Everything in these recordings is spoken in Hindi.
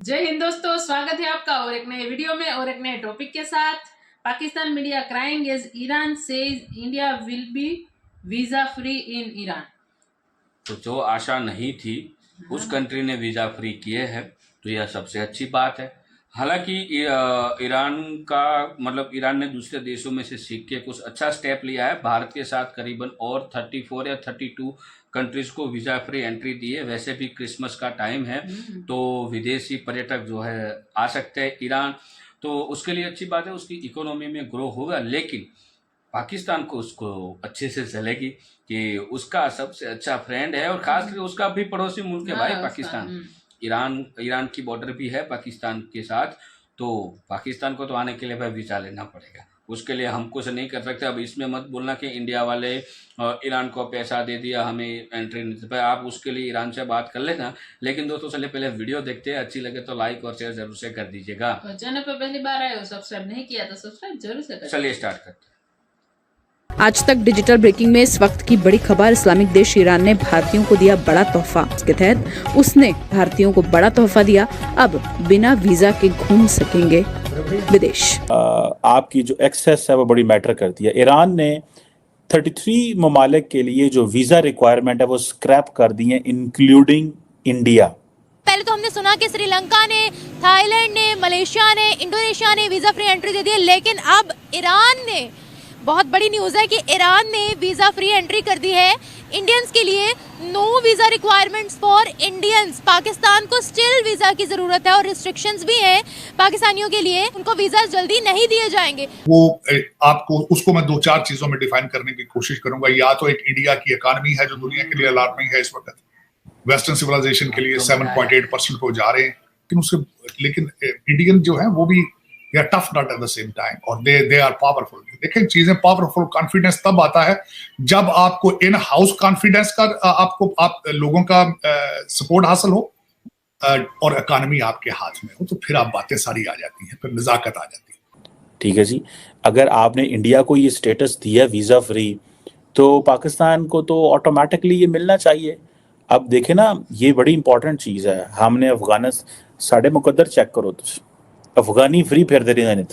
जय हिंद दोस्तों, स्वागत है आपका और एक नए वीडियो में और एक नए टॉपिक के साथ। Pakistan media crying as Iran says India will be visa free in Iran. तो जो आशा नहीं थी उस कंट्री ने वीज़ा फ्री किए हैं, तो यह सबसे अच्छी बात है। हालांकि ईरान का ईरान ने दूसरे देशों में से सीख के कुछ अच्छा स्टेप लिया है। भारत के साथ करीबन और 34 या 32 कंट्रीज को वीज़ा फ्री एंट्री दी है। वैसे भी क्रिसमस का टाइम है तो विदेशी पर्यटक जो है आ सकते हैं ईरान, तो उसके लिए अच्छी बात है, उसकी इकोनॉमी में ग्रो होगा। लेकिन पाकिस्तान को उसको अच्छे से चलेगी कि उसका सबसे अच्छा फ्रेंड है और खास करके उसका भी पड़ोसी मुल्क है भाई पाकिस्तान। ईरान की बॉर्डर भी है पाकिस्तान के साथ, तो पाकिस्तान को तो आने के लिए भाई वीज़ा लेना पड़ेगा। उसके लिए हम कुछ नहीं कर सकते। अब इसमें मत बोलना कि इंडिया वाले ईरान को पैसा दे दिया हमें एंट्री नहीं, भाई आप उसके लिए ईरान से बात कर लेना। लेकिन दोस्तों चलिए पहले वीडियो देखते हैं, अच्छी लगे तो लाइक और शेयर जरूर से कर दीजिएगा। चैनल पर पहली बार आए हो, सब्सक्राइब नहीं किया तो सब्सक्राइब जरूर से करें। चलिए स्टार्ट करते हैं। आज तक डिजिटल ब्रेकिंग में इस वक्त की बड़ी खबर, इस्लामिक देश ईरान ने भारतीयों को दिया बड़ा तोहफा। इसके तहत उसने भारतीयों को बड़ा तोहफा दिया, अब बिना वीजा के घूम सकेंगे विदेश। आपकी जो एक्सेस है वो बड़ी मैटर करती है। ईरान ने 33 ममालिक के लिए जो वीजा रिक्वायरमेंट है वो स्क्रैप कर दी है, इंक्लूडिंग इंडिया। पहले तो हमने सुना कि श्रीलंका ने, थाईलैंड ने, मलेशिया ने, इंडोनेशिया ने वीजा फ्री एंट्री दे दी है, लेकिन अब ईरान ने, बहुत बड़ी न्यूज़ है कि ईरान ने वीज़ा फ्री एंट्री कर दी है इंडियंस के लिए। No visa requirements for Indians. Pakistan को स्टिल वीज़ा की ज़रूरत है और रिस्ट्रिक्शंस भी हैं पाकिस्तानियों के लिए, उनको वीज़ा जल्दी नहीं दिए जाएंगे। वो आपको उसको मैं 2-4 चीज़ों में डिफाइन करने की कोशिश करूंगा। या तो एक इंडिया की इकानमी है जो दुनिया के लिए अलार्मिंग है इस वक्त, वेस्टर्न सिविलाइजेशन के लिए 7.8% को जा रहे हैं, लेकिन इंडियन जो है वो भी they are tough not at the same time और they are powerful। देखें चीजें पावरफुल, कॉन्फिडेंस तब आता है जब आपको इन हाउस कॉन्फिडेंस का आप लोगों का सपोर्ट हासिल हो और इकानमी आपके हाथ में हो, तो फिर आप बातें सारी आ जाती हैं, फिर नजाकत आ जाती है। ठीक है जी, अगर आपने इंडिया को ये स्टेटस दिया वीजा फ्री, तो पाकिस्तान को तो ऑटोमेटिकली ये मिलना चाहिए। अब देखें ना, ये बड़ी इंपॉर्टेंट चीज़ है। हमने अफगानिस्तान साढ़े मुकद्दर चेक करो, तो अफगानी फ्री फिर दे रहे हैं।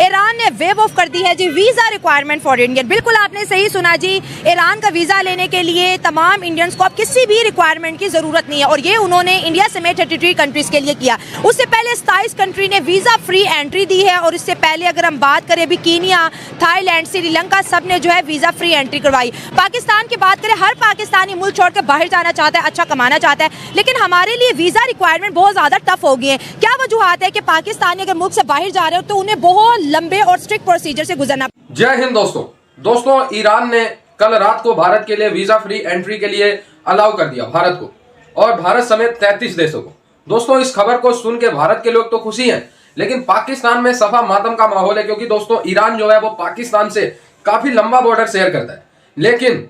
ईरान ने वेव ऑफ कर दी है जी वीजा रिक्वायरमेंट फॉर इंडियन। बिल्कुल आपने सही सुना जी, ईरान का वीजा लेने के लिए तमाम इंडियंस को अब किसी भी रिक्वायरमेंट की जरूरत नहीं है और ये उन्होंने इंडिया समेत 33 कंट्रीज के लिए किया। उससे पहले 27 कंट्री ने वीजा फ्री एंट्री दी है और इससे पहले अगर हम बात करें अभी कीनिया, थाईलैंड, श्रीलंका, सब ने जो है वीजा फ्री एंट्री करवाई। पाकिस्तान की बात करें, हर पाकिस्तानी मुल्क छोड़कर बाहर जाना चाहता है, अच्छा कमाना चाहता है, लेकिन हमारे लिए वीजा रिक्वायरमेंट बहुत ज्यादा टफ हो गई है। क्या वजूहत है कि पाकिस्तानी अगर मुल्क से बाहर जा रहे हो तो उन्हें बहुत लंबे और स्ट्रिक्ट प्रोसीजर से गुजरना। जय हिंद दोस्तों, ईरान ने कल रात को भारत के लिए वीजा फ्री एंट्री के लिए अलाउ कर दिया भारत को और भारत समेत 33 देशों को। दोस्तों इस खबर को सुन के भारत के लोग तो खुशी हैं, लेकिन पाकिस्तान में सफा मातम का माहौल है, क्योंकि दोस्तों ईरान जो है वो पाकिस्तान से काफी लंबा बॉर्डर शेयर करता है, लेकिन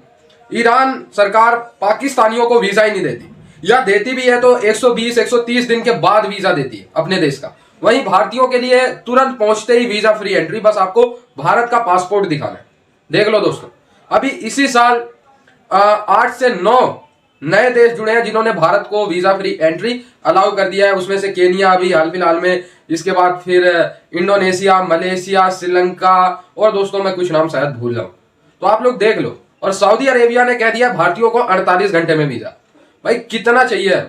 ईरान सरकार पाकिस्तानियों को वीजा ही नहीं देती, या देती भी है तो 120-130 दिन के बाद वीजा देती है अपने देश का। वहीं भारतीयों के लिए तुरंत पहुंचते ही वीजा फ्री एंट्री, बस आपको भारत का पासपोर्ट दिखाना है। देख लो दोस्तों, अभी इसी साल 8 से 9 नए देश जुड़े हैं जिन्होंने भारत को वीजा फ्री एंट्री अलाउ कर दिया है। उसमें से केनिया अभी हाल फिलहाल में, इसके बाद फिर इंडोनेशिया, मलेशिया, श्रीलंका और दोस्तों मैं कुछ नाम शायद भूल जाऊं, तो आप लोग देख लो। और सऊदी अरेबिया ने कह दिया भारतीयों को 48 घंटे में वीजा। भाई कितना चाहिए?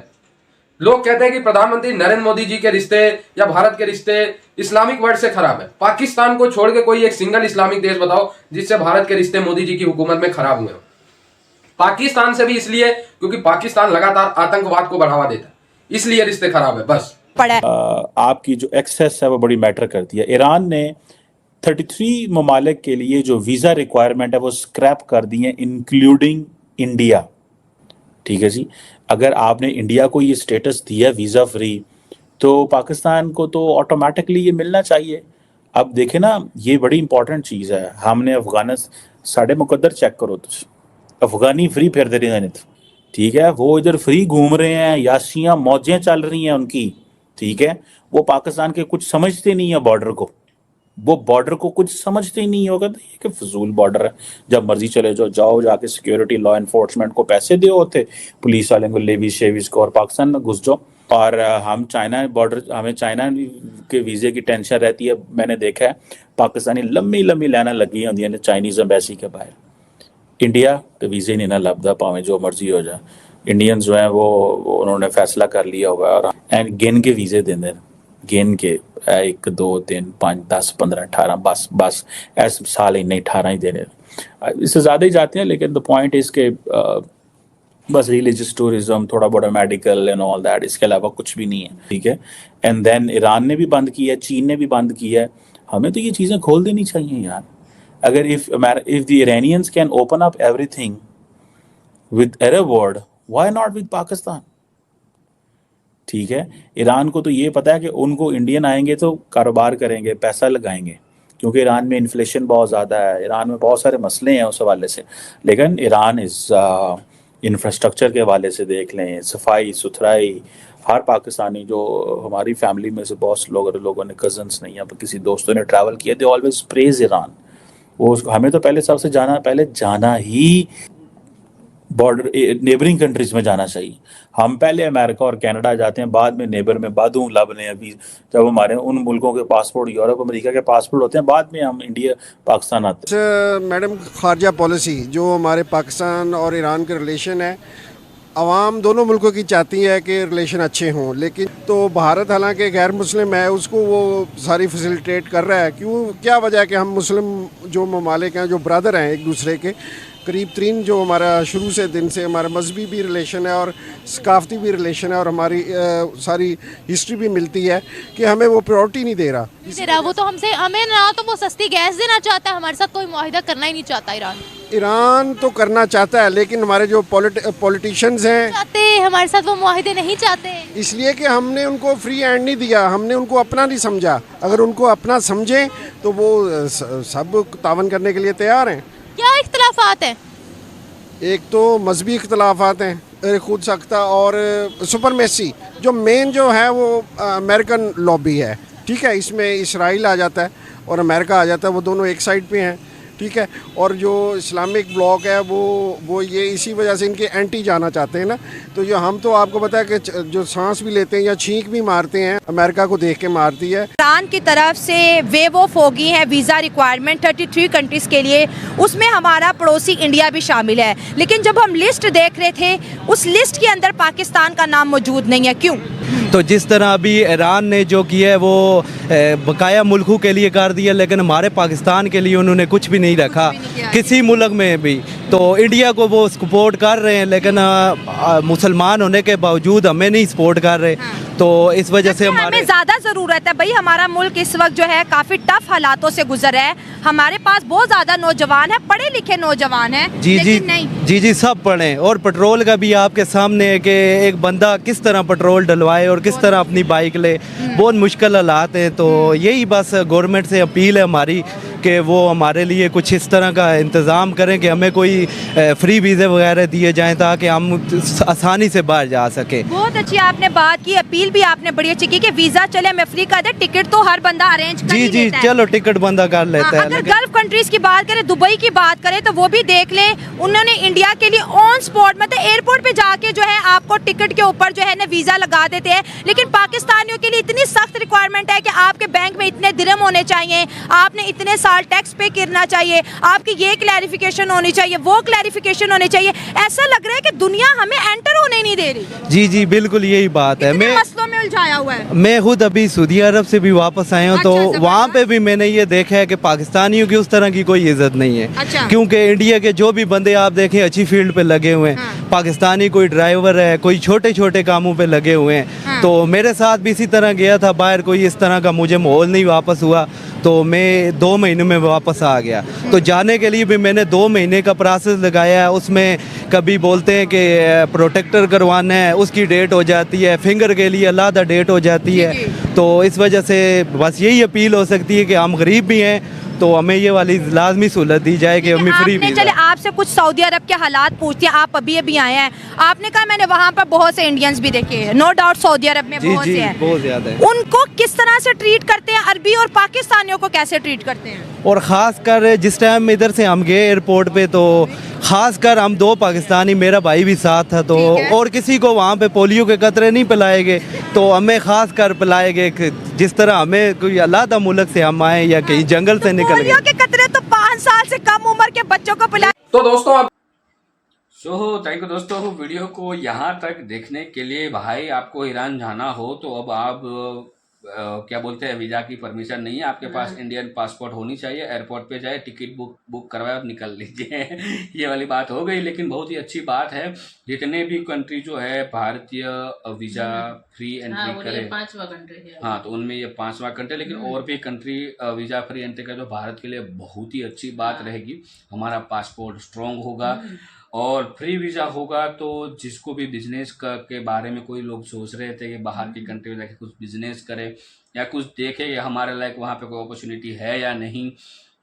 लोग कहते हैं कि प्रधानमंत्री नरेंद्र मोदी जी के रिश्ते या भारत के रिश्ते इस्लामिक वर्ल्ड से खराब है। पाकिस्तान को छोड़ के कोई एक सिंगल इस्लामिक देश बताओ जिससे भारत के रिश्ते मोदी जी की हुकूमत में खराब हुए हो। पाकिस्तान से भी इसलिए क्योंकि पाकिस्तान लगातार आतंकवाद को बढ़ावा देता है, इसलिए रिश्ते खराब है बस। आपकी जो एक्सेस है वो बड़ी मैटर करती है। ईरान ने 33 ममालिक के लिए जो वीजा रिक्वायरमेंट है वो स्क्रैप कर दी है, इंक्लूडिंग इंडिया। ठीक है जी, अगर आपने इंडिया को ये स्टेटस दिया वीजा फ्री, तो पाकिस्तान को तो ऑटोमेटिकली ये मिलना चाहिए। अब देखें ना, ये बड़ी इंपॉर्टेंट चीज़ है। हमने अफगानिस्तान साढ़े मुकद्दर चेक करो, तो अफगानी फ्री फिर दे रहे हैं। ठीक है, वो इधर फ्री घूम रहे हैं, याशियाँ मौजें चल रही हैं उनकी। ठीक है, वो पाकिस्तान के कुछ समझते नहीं है बॉर्डर को। वो बॉर्डर को कुछ समझते ही नहीं होगा कि फजूल बॉर्डर है, जब मर्जी चले जाओ, जाओ जाके सिक्योरिटी लॉ एनफोर्समेंट को पैसे दे होते, पुलिस वाले को लेवी शेविस को, और पाकिस्तान में घुस जाओ। और हम चाइना बॉर्डर, हमें चाइना के वीज़े की टेंशन रहती है। मैंने देखा है पाकिस्तानी लंबी लंबी लाइनें लगी होंगी ने चाइनीज़ एम्बेसी के बाहर। इंडिया के वीज़े नहीं ना लभदा, भावें जो मर्जी हो जाए। इंडियंस जो हैं वो उन्होंने फैसला कर लिया हुआ है, और एंड गिन के वीज़े देंगे, गिन के 1 2 3 5 10 15 18 बस ऐसे साल ही नहीं 18 ही दे रहे, इससे ज़्यादा ही जाते हैं। लेकिन द पॉइंट इज़ के बस रिलीजियस टूरिज्म, थोड़ा बड़ा मेडिकल एंड ऑल दैट, इसके अलावा कुछ भी नहीं है, ठीक है। एंड देन ईरान ने भी बंद किया है, चीन ने भी बंद किया है। हमें तो ये चीज़ें खोल देनी चाहिए यार। अगर if the Iranians can open up everything with Arab world, why not with Pakistan? ठीक है, ईरान को तो ये पता है कि उनको इंडियन आएंगे तो कारोबार करेंगे, पैसा लगाएंगे, क्योंकि ईरान में इन्फ्लेशन बहुत ज़्यादा है, ईरान में बहुत सारे मसले हैं उस हवाले से। लेकिन ईरान इस इंफ्रास्ट्रक्चर के हवाले से देख लें, सफाई सुथराई, हर पाकिस्तानी जो हमारी फैमिली में से बहुत से लोगों ने, कजन्स नहीं, या किसी दोस्तों ने ट्रैवल किया, दे ऑलवेज प्रेज ईरान। वो हमें तो पहले सबसे जाना ही बॉर्डर नेबरिंग कंट्रीज में जाना चाहिए। हम पहले अमेरिका और कनाडा जाते हैं, बाद में नेबर में बादू लबने। अभी जब हमारे उन मुल्कों के पासपोर्ट, यूरोप अमेरिका के पासपोर्ट होते हैं, बाद में हम इंडिया पाकिस्तान आते हैं। मैडम, खारजा पॉलिसी जो हमारे पाकिस्तान और ईरान के रिलेशन है, अवाम दोनों मुल्कों की चाहती है कि रिलेशन अच्छे हों, लेकिन तो भारत हालांकि गैर मुस्लिम है, उसको वो सारी फैसिलिटेट कर रहा है। क्यों, क्या वजह है कि हम मुस्लिम जो ममालिक हैं, जो ब्रदर हैं एक दूसरे के, करीब तरीन जो हमारा शुरू से दिन से हमारा मजहबी भी रिलेशन है और सकाफती भी रिलेशन है, और हमारी सारी हिस्ट्री भी मिलती है कि हमें वो प्रायोरिटी नहीं दे रहा। वो तो हमसे, हमें ना तो वो सस्ती गैस देना चाहता है, हमारे साथ कोई मुआहिदा करना ही नहीं चाहता ईरान तो करना चाहता है, लेकिन हमारे जो पॉलिटिशियंस हैं चाहते, हमारे साथ वो मुआहिदे नहीं चाहते, इसलिए कि हमने उनको फ्री हैंड नहीं दिया, हमने उनको अपना नहीं समझा। अगर उनको अपना समझें तो वो सब तावन करने के लिए तैयार हैं। क्या इख्तलाफात हैं? एक तो मजहबी इख्तलाफात हैं, खुद सख्ता, और सुपरमेसी जो मेन जो है वो अमेरिकन लॉबी है, ठीक है। इसमें इसराइल आ जाता है और अमेरिका आ जाता है, वो दोनों एक साइड पे हैं, ठीक है। और जो इस्लामिक ब्लॉक है वो ये इसी वजह से इनके एंटी जाना चाहते हैं ना। तो जो हम तो आपको पता है कि जो सांस भी लेते हैं या छींक भी मारते हैं, अमेरिका को देख के मारती है। ईरान की तरफ से वेव ऑफ होगी है वीज़ा रिक्वायरमेंट 33 कंट्रीज़ के लिए, उसमें हमारा पड़ोसी इंडिया भी शामिल है। लेकिन जब हम लिस्ट देख रहे थे, उस लिस्ट के अंदर पाकिस्तान का नाम मौजूद नहीं है। क्यों? तो जिस तरह अभी ईरान ने जो किया है वो बकाया मुल्कों के लिए कर दिया, लेकिन हमारे पाकिस्तान के लिए उन्होंने कुछ भी नहीं रखा किसी मुल्क में भी। तो इंडिया को वो सपोर्ट कर रहे हैं, लेकिन मुसलमान होने के बावजूद हमें नहीं सपोर्ट कर रहे। तो इस वजह से हमें ज़्यादा ज़रूरत है भाई। हमारा मुल्क इस वक्त जो है काफ़ी टफ हालातों से गुजर रहा है, हमारे पास बहुत ज़्यादा नौजवान है, पढ़े लिखे नौजवान है। जी सब पढ़े। और पेट्रोल का भी आपके सामने है कि एक बंदा किस तरह पेट्रोल डलवाए और किस तरह अपनी बाइक ले, बहुत मुश्किल हालात हैं। तो यही बस गवर्नमेंट से अपील है हमारी कि वो हमारे लिए कुछ इस तरह का इंतज़ाम करें कि हमें कोई फ्री वीज़े वगैरह दिए जाएं ताकि हम आसानी से बाहर जा सकें। बहुत अच्छी आपने बात की, अपील भी आपने बड़ी अच्छी की कि वीज़ा चले हमें फ्री कर दे, टिकट तो हर बंदा अरेंज कर जी चलो टिकट बंदा कर लेता है। अगर गल्फ कंट्रीज की बात करें, दुबई की बात करें, तो वो भी देख ले, उन्होंने इंडिया के लिए ऑन स्पॉट मतलब एयरपोर्ट पे जाके जो है आपको टिकट के ऊपर जो है ना वीज़ा लगा देते हैं। लेकिन पाकिस्तानियों के लिए इतनी सख्त रिक्वायरमेंट है कि आपके बैंक में इतने दिरहम होने चाहिए, आपने इतने साल टैक्स पे करना चाहिए, आपकी ये क्लैरिफिकेशन होनी चाहिए, वो क्लैरिफिकेशन होनी चाहिए। ऐसा लग रहा है कि दुनिया हमें एंटर होने नहीं दे रही। जी बिल्कुल यही बात है। मैं मसलों में उलझाया हुआ है। मैं खुद अभी सऊदी अरब से भी वापस आया हूँ, तो वहाँ पे भी मैंने ये देखा है कि पाकिस्तानियों की उस तरह की कोई इज्जत नहीं है। क्योंकि इंडिया के जो भी बंदे आप देखें अच्छी फील्ड पे लगे हुए हैं, पाकिस्तानी कोई ड्राइवर है, कोई छोटे छोटे कामों पे लगे हुए हैं। तो मेरे साथ भी इसी तरह गया था बाहर, कोई इस तरह का मुझे माहौल नहीं वापस हुआ, तो मैं 2 महीने में वापस आ गया। तो जाने के लिए भी मैंने 2 महीने का प्रोसेस लगाया है। उसमें कभी बोलते हैं कि प्रोटेक्टर करवाना है, उसकी डेट हो जाती है, फिंगर के लिए अलग डेट हो जाती है। तो इस वजह से बस यही अपील हो सकती है कि हम गरीब भी हैं तो हमें ये वाली लाजमी सहूलत दी जाए कि हमें फ्री वीज़ा। चले आपसे कुछ सऊदी अरब के हालात पूछते हैं, आप अभी आए हैं, आपने कहा मैंने वहाँ पर बहुत से इंडियंस भी देखे हैं, नो डाउट सऊदी अरब में बहुत से हैं, बहुत ज़्यादा है। उनको किस तरह से ट्रीट करते हैं अरबी और पाकिस्तानी पाकिस्तानियों को कैसे ट्रीट करते हैं? और ख़ास कर जिस टाइम इधर से हम गए एयरपोर्ट पे तो ख़ास कर हम 2 पाकिस्तानी, मेरा भाई भी साथ था, तो ठीक है। और किसी को वहाँ पे पोलियो के कतरे नहीं पिलाए गए, तो हमें ख़ास कर पिलाए गए कि जिस तरह हमें कोई अलादा मुल्क से हम आए या कहीं जंगल से निकल पोलियो गए। के कतरे तो 5 साल से कम उम्र के बच्चों को पिलाए। तो दोस्तों अब थैंक यू दोस्तों, वीडियो को यहाँ तक देखने के लिए। भाई आपको ईरान जाना हो तो अब आप क्या बोलते हैं, वीज़ा की परमिशन नहीं है आपके पास, इंडियन पासपोर्ट होनी चाहिए। एयरपोर्ट पे जाए, टिकट बुक करवाए और निकल लीजिए। ये वाली बात हो गई। लेकिन बहुत ही अच्छी बात है, जितने भी कंट्री जो है भारतीय वीज़ा फ्री एंट्री करे, 5वां कंट्री है। हाँ, तो उनमें ये 5वां कंट्री। लेकिन और भी कंट्री वीज़ा फ्री एंट्री करे तो भारत के लिए बहुत ही अच्छी बात रहेगी। हमारा पासपोर्ट स्ट्रॉन्ग होगा और फ्री वीज़ा होगा, तो जिसको भी बिजनेस के बारे में कोई लोग सोच रहे थे कि बाहर की कंट्री में जाके कुछ बिजनेस करे या कुछ देखे या हमारे लायक वहाँ पे कोई अपॉर्चुनिटी है या नहीं,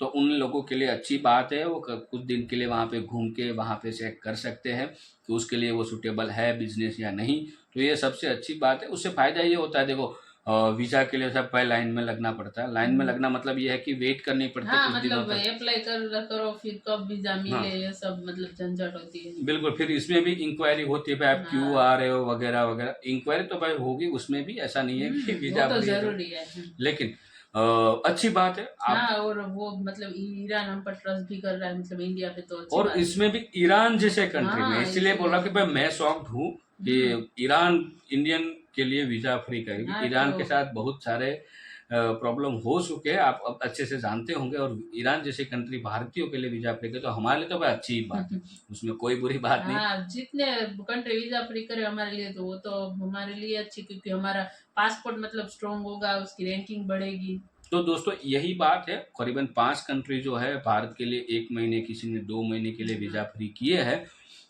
तो उन लोगों के लिए अच्छी बात है। वो कुछ दिन के लिए वहाँ पे घूम के वहाँ पे चेक कर सकते हैं कि उसके लिए वो सूटेबल है बिजनेस या नहीं। तो ये सबसे अच्छी बात है। उससे फ़ायदा ये होता है, देखो वीज़ा के लिए सब पहले लाइन में लगना पड़ता है। लाइन में लगना मतलब ये है कि वेट करनी पड़ती है कुछ दिनों तक। अप्लाई करो, फिर कब वीजा मिले, ये सब मतलब झंझट होती है। बिल्कुल। फिर इसमें भी इंक्वायरी होती है, भाई आप क्यों आ रहे हो वगैरह वगैरह। इंक्वायरी तो भाई होगी उसमें भी, ऐसा नहीं है कि वीजा तो जरूरी है। लेकिन अच्छी बात है आप। और वो मतलब ईरान हम पर ट्रस्ट भी कर रहा है, मतलब इंडिया पे तो अच्छी और बात इसमें भी ईरान जैसे कंट्री में, इसलिए बोल रहा कि भाई मैं शॉक्ड हूँ कि ईरान इंडियन के लिए वीजा फ्री करेगी। ईरान के साथ बहुत सारे प्रॉब्लम हो चुके हैं, आप अब अच्छे से जानते होंगे। और ईरान जैसे कंट्री भारतीयों के लिए वीजा फ्री करे तो हमारे लिए तो भाई अच्छी बात है, उसमें कोई बुरी बात नहीं। जितने कंट्री वीजा फ्री करे हमारे लिए तो वो तो हमारे लिए अच्छी, क्योंकि हमारा पासपोर्ट मतलब स्ट्रॉन्ग होगा, उसकी रैंकिंग बढ़ेगी। तो दोस्तों यही बात है। करीबन 5 कंट्री जो है भारत के लिए 1 महीने, किसी ने 2 महीने के लिए वीजा फ्री किए हैं।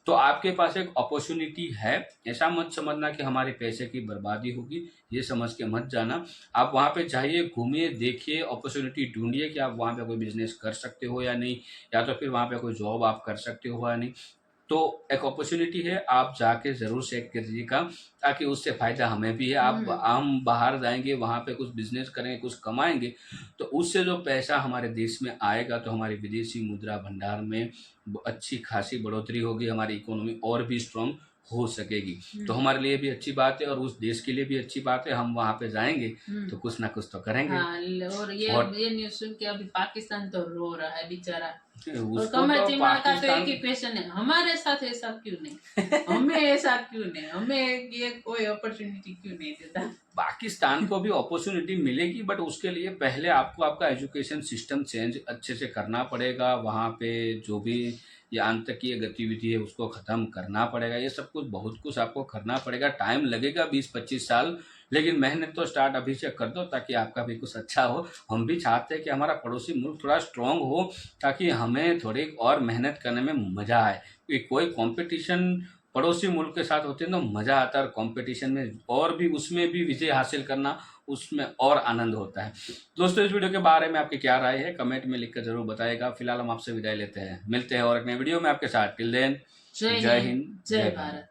तो आपके पास एक अपॉर्चुनिटी है। ऐसा मत समझना कि हमारे पैसे की बर्बादी होगी, ये समझ के मत जाना। आप वहाँ पे जाइए, घूमिए, देखिए, अपॉर्चुनिटी ढूंढिए कि आप वहाँ पे कोई बिजनेस कर सकते हो या नहीं, या तो फिर वहाँ पे कोई जॉब आप कर सकते हो या नहीं। तो एक अपॉर्चुनिटी है, आप जाके ज़रूर चेक करिएगा, ताकि उससे फ़ायदा हमें भी है। हम बाहर जाएंगे, वहाँ पे कुछ बिजनेस करेंगे, कुछ कमाएंगे, तो उससे जो पैसा हमारे देश में आएगा तो हमारी विदेशी मुद्रा भंडार में अच्छी खासी बढ़ोतरी होगी, हमारी इकोनॉमी और भी स्ट्रॉन्ग हो सकेगी। तो हमारे लिए भी अच्छी बात है और उस देश के लिए भी अच्छी बात है। हम वहाँ पे जाएंगे तो कुछ ना कुछ तो करेंगे। और ये न्यूज़ सुन के अभी पाकिस्तान तो रो रहा है बेचारा। और उसको कमर तो चिमा का तो एक पाकिस्तान ही क्वेश्चन है, हमारे साथ ऐसा क्यों नहीं, हमें ऐसा क्यों नहीं, हमें ये कोई अपॉर्चुनिटी क्यों नहीं देता। पाकिस्तान को भी अपॉर्चुनिटी मिलेगी, बट उसके लिए पहले आपको आपका एजुकेशन सिस्टम चेंज अच्छे से करना पड़ेगा। वहाँ पे जो भी ये आतंकीय गतिविधि है उसको ख़त्म करना पड़ेगा। ये सब कुछ बहुत कुछ आपको करना पड़ेगा। टाइम लगेगा 20-25 साल, लेकिन मेहनत तो स्टार्ट अभी से कर दो ताकि आपका भी कुछ अच्छा हो। हम भी चाहते हैं कि हमारा पड़ोसी मुल्क थोड़ा स्ट्रॉन्ग हो, ताकि हमें थोड़ी और मेहनत करने में मज़ा आए। क्योंकि कोई कंपटीशन पड़ोसी मुल्क के साथ होते हैं तो मज़ा आता है, और कंपटीशन में और भी, उसमें भी विजय हासिल करना, उसमें और आनंद होता है। दोस्तों इस वीडियो के बारे में आपकी क्या राय है, कमेंट में लिखकर जरूर बताइएगा। फिलहाल हम आपसे विदाई लेते हैं, मिलते हैं और एक नए वीडियो में आपके साथ। टिल देन, जय हिंद, जय भारत।